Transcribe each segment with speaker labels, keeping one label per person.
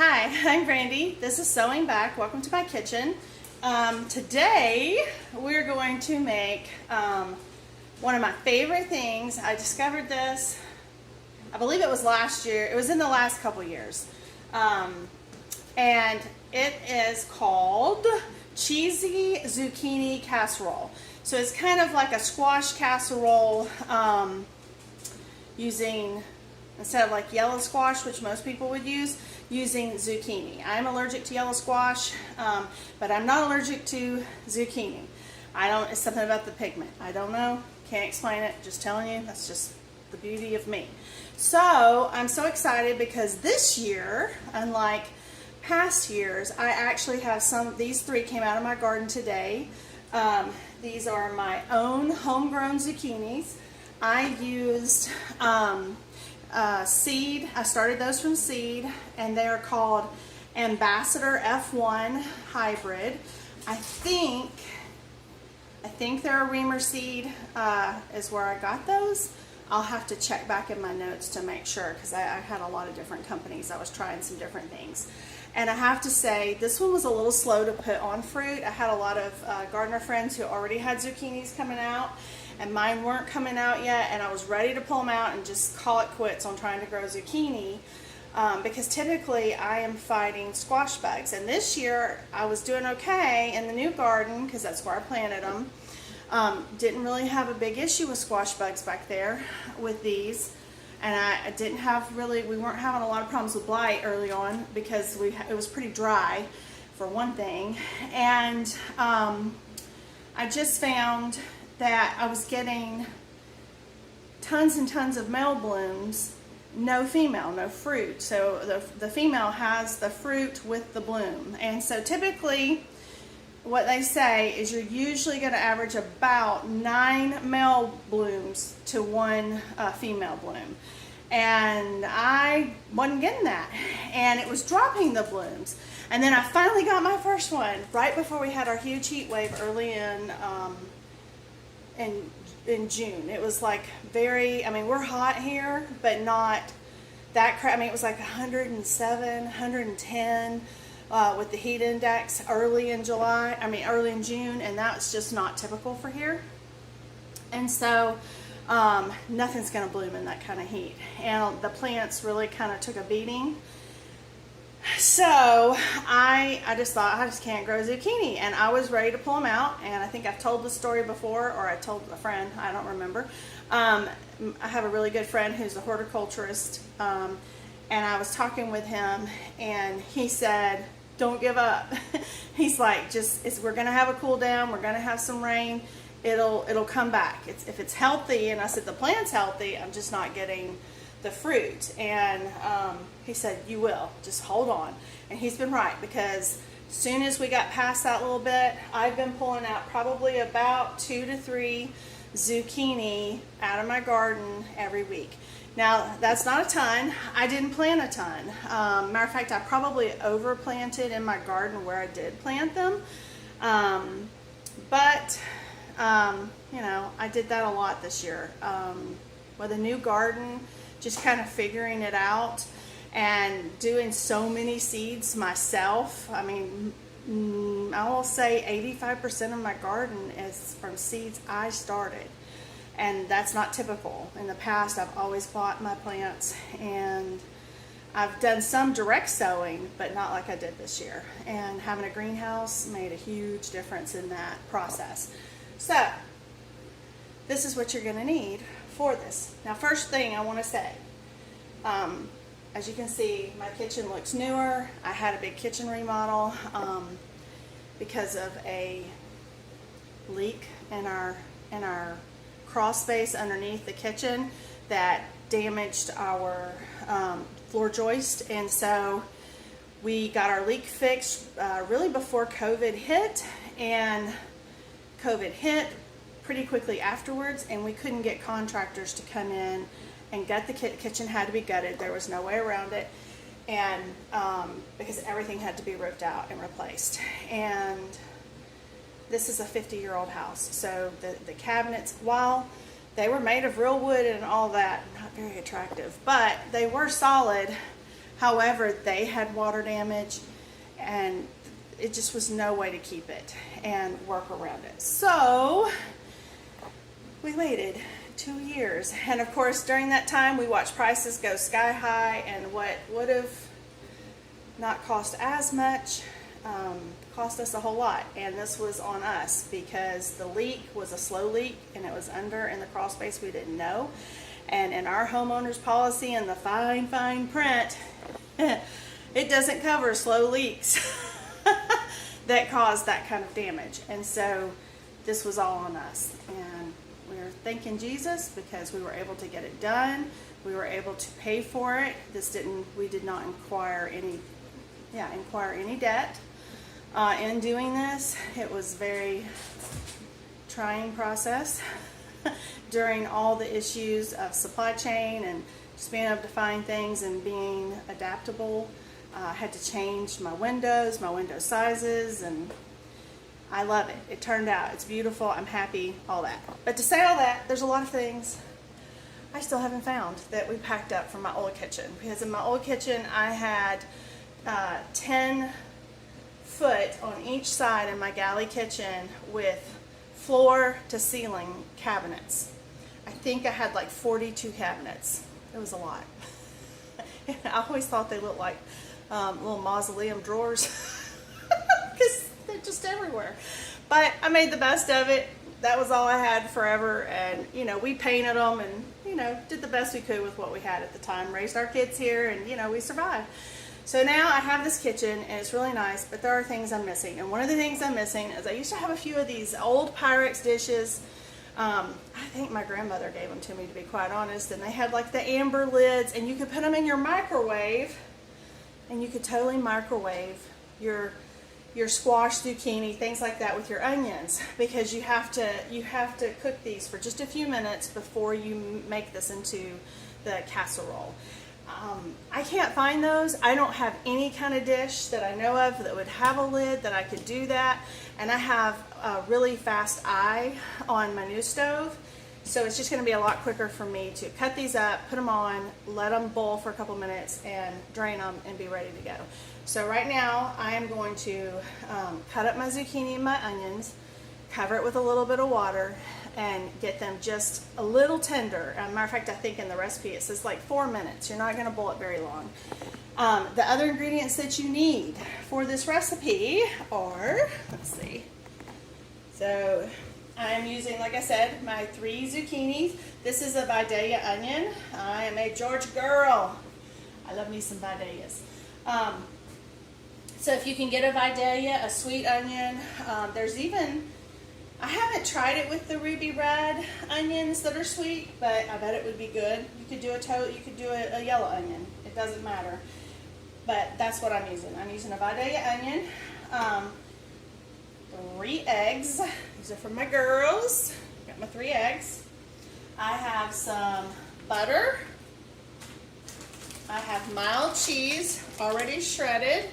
Speaker 1: Hi, I'm Brandy. This is Sewing Back. Welcome to my kitchen. Today we're going to make one of my favorite things. I discovered this, I believe it was last year. It was in the last couple years. And it is called cheesy zucchini casserole. So it's kind of like a squash casserole using, instead of like yellow squash, which most people would use, using zucchini. I'm allergic to yellow squash, but I'm not allergic to zucchini. It's something about the pigment. I don't know, can't explain it, just telling you, that's just the beauty of me. So I'm so excited because this year, unlike past years, I actually have these three came out of my garden today. These are my own homegrown zucchinis. I used seed. I started those from seed, and they are called Ambassador F1 hybrid. I think they're a reamer seed is where I got those. I'll have to check back in my notes to make sure, because I had a lot of different companies. I was trying some different things, and I have to say this one was a little slow to put on fruit. I had a lot of gardener friends who already had zucchinis coming out, and mine weren't coming out yet, and I was ready to pull them out and just call it quits on trying to grow zucchini, because typically I am fighting squash bugs. And this year I was doing okay in the new garden because that's where I planted them. Didn't really have a big issue with squash bugs back there with these, and I didn't have we weren't having a lot of problems with blight early on because it was pretty dry for one thing. And I just found that I was getting tons and tons of male blooms, no female, no fruit. So the female has the fruit with the bloom. And so typically what they say is you're usually going to average about 9 male blooms to 1 female bloom. And I wasn't getting that, and it was dropping the blooms. And then I finally got my first one right before we had our huge heat wave early in June. It was like we're hot here, but not that crap. It was like 107, 110 with the heat index early in June, and that's just not typical for here. And so nothing's going to bloom in that kind of heat, and the plants really kind of took a beating. So I just thought, I just can't grow zucchini, and I was ready to pull them out. And I think I've told the story before, or I told a friend, I don't remember. I have a really good friend who's a horticulturist, and I was talking with him, and he said, don't give up. He's like, we're gonna have a cool down, we're gonna have some rain, it'll come back. If it's healthy. And I said, the plant's healthy, I'm just not getting the fruit. And he said, you will, just hold on. And he's been right, because as soon as we got past that little bit, I've been pulling out probably about 2 to 3 zucchini out of my garden every week. Now, that's not a ton. I didn't plant a ton. Matter of fact, I probably overplanted in my garden where I did plant them. But I did that a lot this year. With a new garden, just kind of figuring it out and doing so many seeds myself. I will say 85% of my garden is from seeds I started. And that's not typical. In the past, I've always bought my plants, and I've done some direct sowing, but not like I did this year. And having a greenhouse made a huge difference in that process. So, this is what you're gonna need for this. Now, first thing I wanna say, as you can see, my kitchen looks newer. I had a big kitchen remodel because of a leak in our crawl space underneath the kitchen that damaged our floor joist. And so we got our leak fixed really before COVID hit, and COVID hit pretty quickly afterwards, and we couldn't get contractors to come in and gut the kitchen. Had to be gutted. There was no way around it, and because everything had to be ripped out and replaced. And this is a 50-year-old house, so the cabinets, while they were made of real wood and all that, not very attractive, but they were solid However, they had water damage, and it just was no way to keep it and work around it. So we waited 2 years, and of course during that time we watched prices go sky high, and what would have not cost as much cost us a whole lot. And this was on us because the leak was a slow leak, and it was under in the crawl space we didn't know. And in our homeowner's policy and the fine print, it doesn't cover slow leaks that cause that kind of damage. And so this was all on us, and we were thanking Jesus because we were able to get it done. We were able to pay for it. We did not incur any debt in doing this. It was a very trying process during all the issues of supply chain and just being able to find things and being adaptable. I had to change my window sizes, and I love it. It turned out, it's beautiful, I'm happy, all that. But to say all that, there's a lot of things I still haven't found that we packed up from my old kitchen. Because in my old kitchen, I had 10 foot on each side in my galley kitchen with floor to ceiling cabinets. I think I had like 42 cabinets. It was a lot. I always thought they looked like little mausoleum drawers because they're just everywhere. But I made the best of it. That was all I had forever, and we painted them and did the best we could with what we had at the time. Raised our kids here, and we survived. So now I have this kitchen, and it's really nice, but there are things I'm missing. And one of the things I'm missing is I used to have a few of these old Pyrex dishes. I think my grandmother gave them to me, to be quite honest, and they had like the amber lids, and you could put them in your microwave, and you could totally microwave your squash, zucchini, things like that with your onions, because you have to cook these for just a few minutes before you make this into the casserole. I can't find those. I don't have any kind of dish that I know of that would have a lid that I could do that, and I have a really fast eye on my new stove, so it's just going to be a lot quicker for me to cut these up, put them on, let them boil for a couple minutes, and drain them and be ready to go. So right now I am going to cut up my zucchini and my onions, cover it with a little bit of water, and get them just a little tender. As a matter of fact, I think in the recipe it says like 4 minutes. You're not going to boil it very long. The other ingredients that you need for this recipe are, let's see. So I'm using, like I said, my 3 zucchinis. This is a Vidalia onion. I am a Georgia girl. I love me some Vidalias. So if you can get a Vidalia, a sweet onion, there's even, I haven't tried it with the ruby red onions that are sweet, but I bet it would be good. You could do a yellow onion. It doesn't matter. But that's what I'm using. I'm using a Vidalia onion. 3 eggs. These are for my girls. Got my 3 eggs. I have some butter. I have mild cheese already shredded.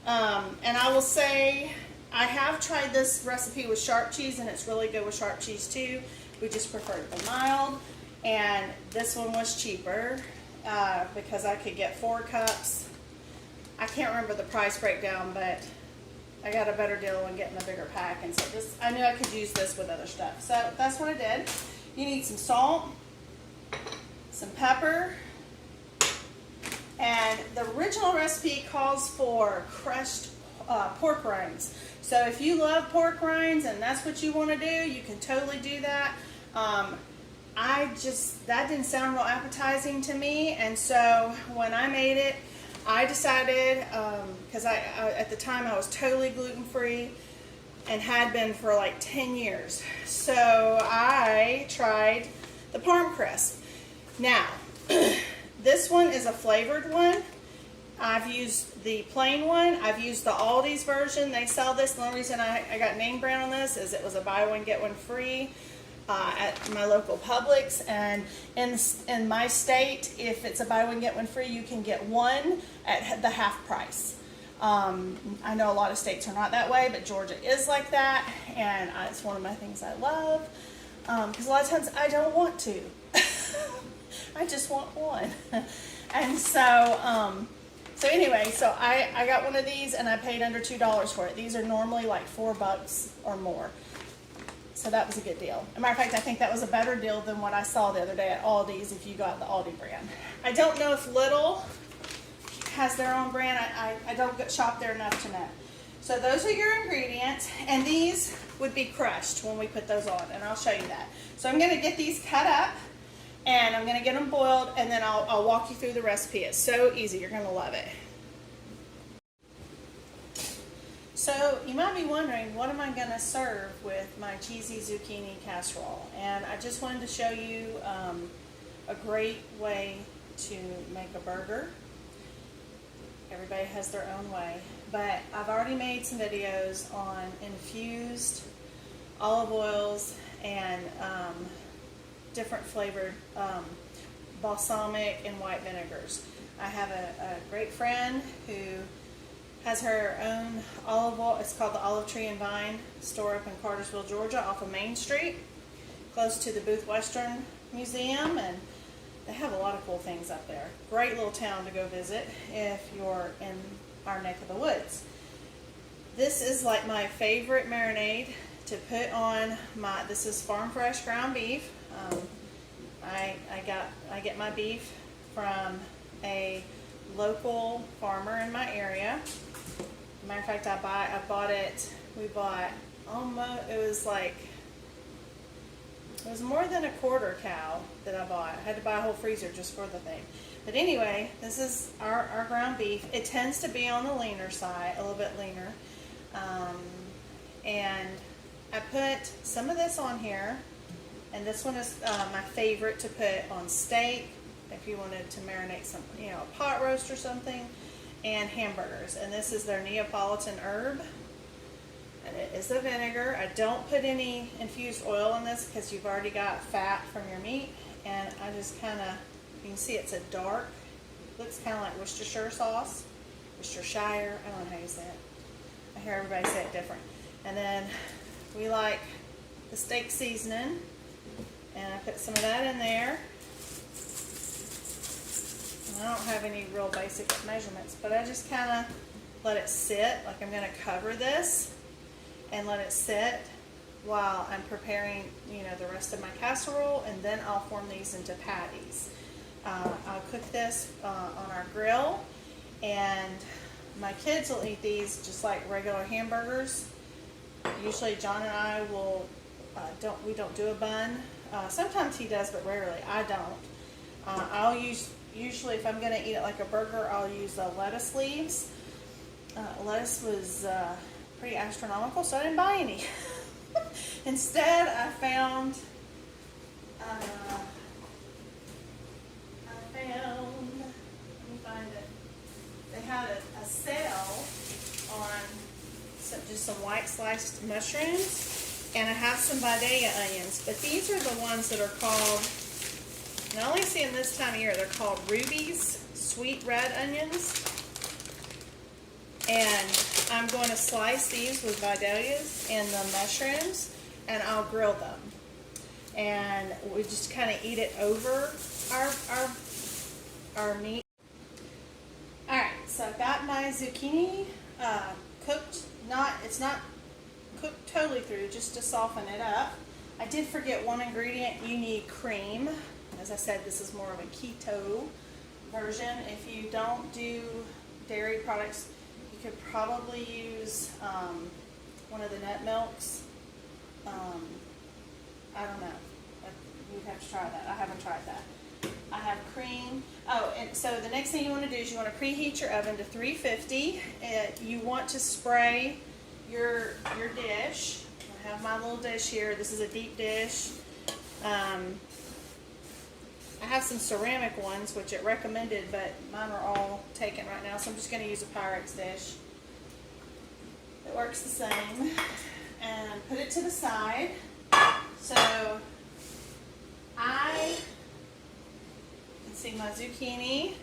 Speaker 1: And I will say, I have tried this recipe with sharp cheese, and it's really good with sharp cheese too. We just preferred the mild, and this one was cheaper because I could get 4 cups. I can't remember the price breakdown, but I got a better deal when getting the bigger pack, and so I knew I could use this with other stuff. So that's what I did. You need some salt, some pepper, and the original recipe calls for crushed pork rinds. So if you love pork rinds and that's what you want to do, you can totally do that. That didn't sound real appetizing to me, and so when I made it, I decided, because at the time I was totally gluten-free and had been for like 10 years. So I tried the Parm Crisp. Now, this one is a flavored one. I've used the plain one. I've used the Aldi's version. They sell this. The only reason I got name brand on this is it was a buy one, get one free at my local Publix. And in my state, if it's a buy one, get one free, you can get one at the half price. I know a lot of states are not that way, but Georgia is like that. And it's one of my things I love. Because a lot of times I don't want to. I just want one. And so So anyway, so I got one of these and I paid under $2 for it. These are normally like $4 or more. So that was a good deal. As a matter of fact, I think that was a better deal than what I saw the other day at Aldi's if you got the Aldi brand. I don't know if Lidl has their own brand. I don't shop there enough to know. So those are your ingredients, and these would be crushed when we put those on, and I'll show you that. So I'm gonna get these cut up, and I'm gonna get them boiled, and then I'll walk you through the recipe. It's so easy, you're gonna love it. So you might be wondering, what am I gonna serve with my cheesy zucchini casserole? And I just wanted to show you a great way to make a burger. Everybody has their own way, but I've already made some videos on infused olive oils and different flavored balsamic and white vinegars. I have a great friend who has her own olive oil. It's called the Olive Tree and Vine store up in Cartersville, Georgia, off of Main Street, close to the Booth Western Museum, and they have a lot of cool things up there. Great little town to go visit if you're in our neck of the woods. This is like my favorite marinade to put on my, this is farm fresh ground beef. I get my beef from a local farmer in my area. Matter of fact, we bought almost, it was more than a quarter cow that I bought. I had to buy a whole freezer just for the thing. But anyway, this is our ground beef. It tends to be on the leaner side, a little bit leaner. And I put some of this on here, and this one is my favorite to put on steak, if you wanted to marinate some, a pot roast or something, and hamburgers. And this is their Neapolitan herb, and it is the vinegar. I don't put any infused oil in this because you've already got fat from your meat, and I just kind of, you can see it's a dark, looks kind of like Worcestershire sauce, Worcestershire, I don't know how you say it. I hear everybody say it different. And then we like the steak seasoning, and I put some of that in there. I don't have any real basic measurements, but I just kind of let it sit, like I'm going to cover this and let it sit while I'm preparing, the rest of my casserole, and then I'll form these into patties. I'll cook this on our grill, and my kids will eat these just like regular hamburgers. Usually John and I will, we don't do a bun. Sometimes he does, but rarely. I don't. Usually if I'm going to eat it like a burger, I'll use the lettuce leaves. Lettuce was pretty astronomical, so I didn't buy any. Instead, I found, let me find it. They had a sale on just some white sliced mushrooms, and I have some Vidalia onions, but these are the ones that are called, and I only see them this time of year, they're called Ruby's sweet red onions. And I'm going to slice these with Vidalias and the mushrooms, and I'll grill them. And we just kind of eat it over our meat. Alright, so I've got my zucchini cooked. It's not cooked totally through, just to soften it up. I did forget one ingredient. You need cream. As I said, this is more of a keto version. If you don't do dairy products, you could probably use one of the nut milks. I don't know. You'd have to try that. I haven't tried that. I have cream. Oh, and so the next thing you want to do is you want to preheat your oven to 350. You want to spray your dish. I have my little dish here. This is a deep dish. I have some ceramic ones, which it recommended, but mine are all taken right now, so I'm just going to use a Pyrex dish. It works the same. And put it to the side. So I can see my zucchini,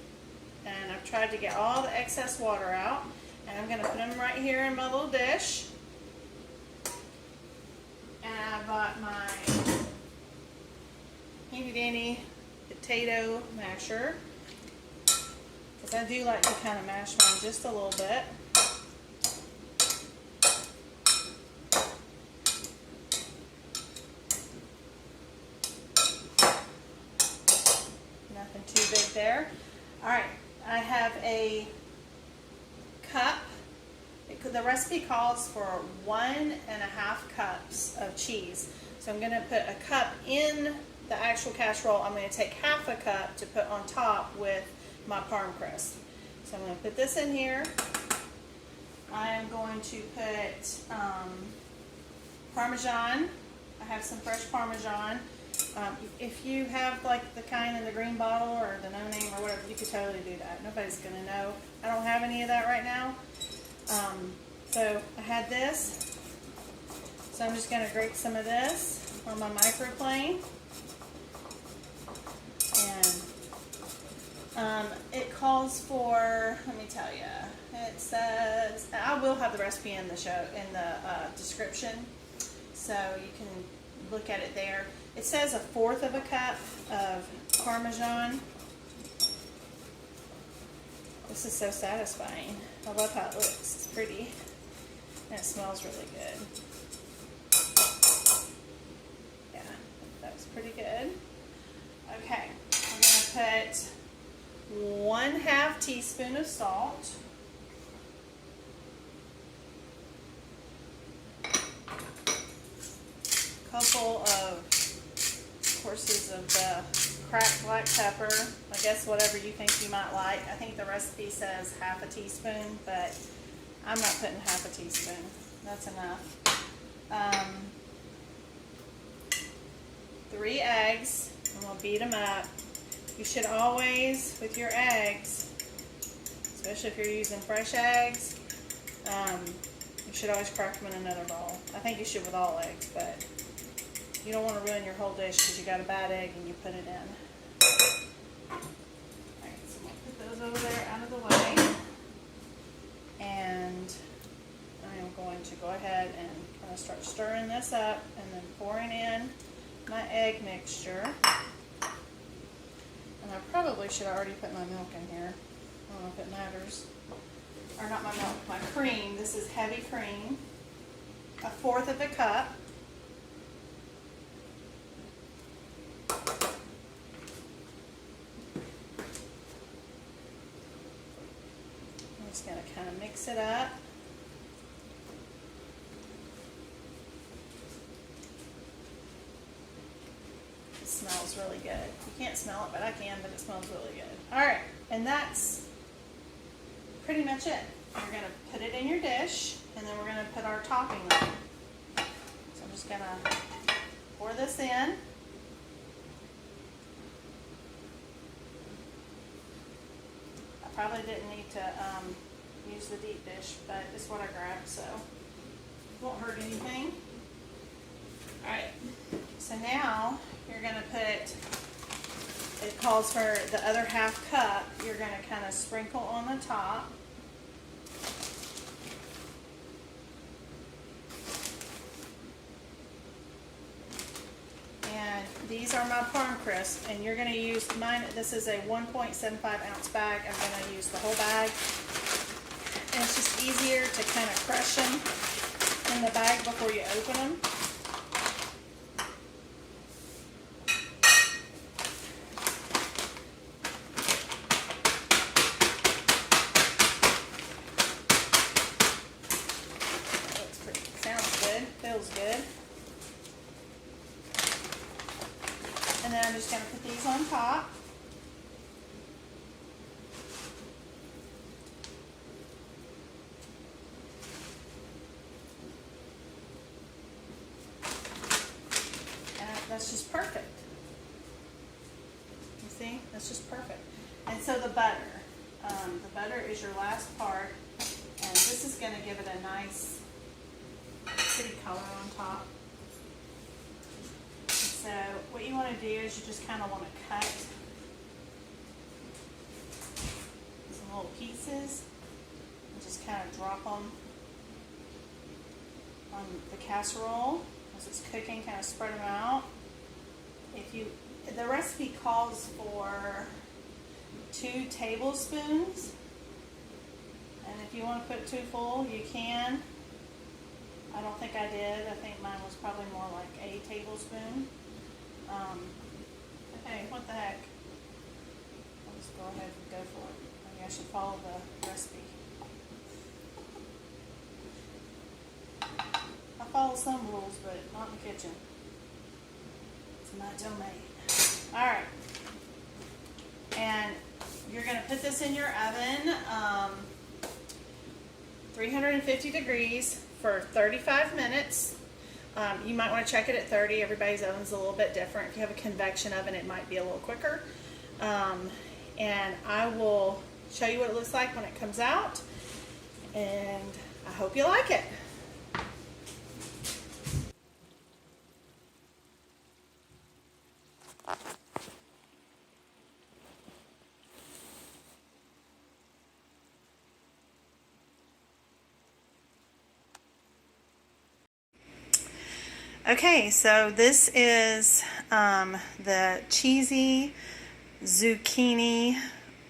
Speaker 1: and I've tried to get all the excess water out, and I'm going to put them right here in my little dish. And I bought my handy dandy potato masher. So I do like to kind of mash mine just a little bit. Nothing too big there. All right, I have a cup. The recipe calls for 1.5 cups of cheese. So I'm going to put a cup in the actual casserole. I'm going to take half a cup to put on top with my Parm Crisp. So I'm going to put this in here. I am going to put Parmesan. I have some fresh Parmesan. If you have like the kind in the green bottle or the no name or whatever, you could totally do that. Nobody's going to know. I don't have any of that right now. So I had this. So I'm just going to grate some of this on my microplane. And it calls for, let me tell you, it says, I will have the recipe in the description, so you can look at it there. It says 1/4 cup of Parmesan. This is so satisfying. I love how it looks. It's pretty. And it smells really good. Yeah, that was pretty good. Okay, I'm going to put 1/2 teaspoon of salt. A couple of courses of the cracked black pepper. I guess whatever you think you might like. I think the recipe says 1/2 teaspoon, but I'm not putting 1/2 teaspoon. That's enough. 3 eggs. I'm going to beat them up. You should always, with your eggs, especially if you're using fresh eggs, you should always crack them in another bowl. I think you should with all eggs, but you don't want to ruin your whole dish because you got a bad egg and you put it in. Alright, so I'm going to put those over there out of the way. And I am going to go ahead and kind of start stirring this up and then pouring in my egg mixture. And I probably should have already put my milk in here. I don't know if it matters. Or not my milk, my cream. This is heavy cream. 1/4 cup. I'm just going to kind of mix it up. It smells really good. You can't smell it, but I can, but it smells really good. Alright, and that's pretty much it. You're going to put it in your dish, and then we're going to put our topping on. So I'm just going to pour this in. I probably didn't need to use the deep dish, but it's what I grabbed, so it won't hurt anything. Alright, so now you're going to put, it calls for the other 1/2 cup, you're going to kind of sprinkle on the top. And these are my Parm Crisp, and you're going to use mine. This is a 1.75 ounce bag. I'm going to use the whole bag. And it's just easier to kind of crush them in the bag before you open them. That looks pretty, sounds good, feels good. And then I'm just going to put these on top. And that's just perfect. You see? That's just perfect. And so the butter. The butter is your last part. And this is going to give it a nice, pretty color on top. So what you want to do is you just kind of want to cut some little pieces and just kind of drop them on the casserole as it's cooking, kind of spread them out. The recipe calls for 2 tablespoons. And if you want to put 2 full, you can. I don't think I did. I think mine was probably more like a tablespoon. Hey, what the heck? I'll just go ahead and go for it. Maybe I should follow the recipe. I follow some rules, but not in the kitchen. It's my domain. Alright. And you're going to put this in your oven, 350 degrees for 35 minutes. You might want to check it at 30. Everybody's oven's a little bit different. If you have a convection oven, it might be a little quicker. And I will show you what it looks like when it comes out. And I hope you like it. Okay, so this is the cheesy zucchini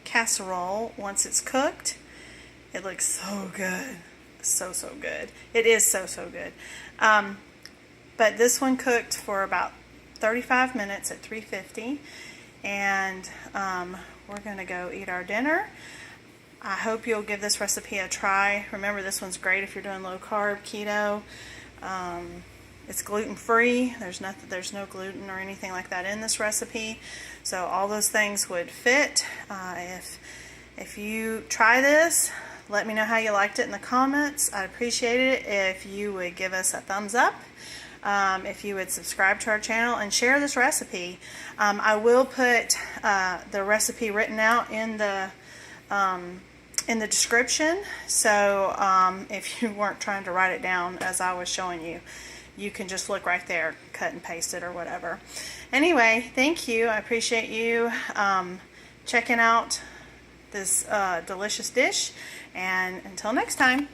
Speaker 1: casserole. Once it's cooked, it looks so good. So good. It is so good. But this one cooked for about 35 minutes at 350, and we're going to go eat our dinner. I hope you'll give this recipe a try. Remember, this one's great if you're doing low carb, keto. It's gluten-free. There's no gluten or anything like that in this recipe, so all those things would fit. If you try this, let me know how you liked it in the comments. I'd appreciate it if you would give us a thumbs up, if you would subscribe to our channel and share this recipe. I will put the recipe written out in the description, so if you weren't trying to write it down as I was showing you, you can just look right there, cut and paste it or whatever. Anyway, thank you. I appreciate you checking out this delicious dish, and until next time.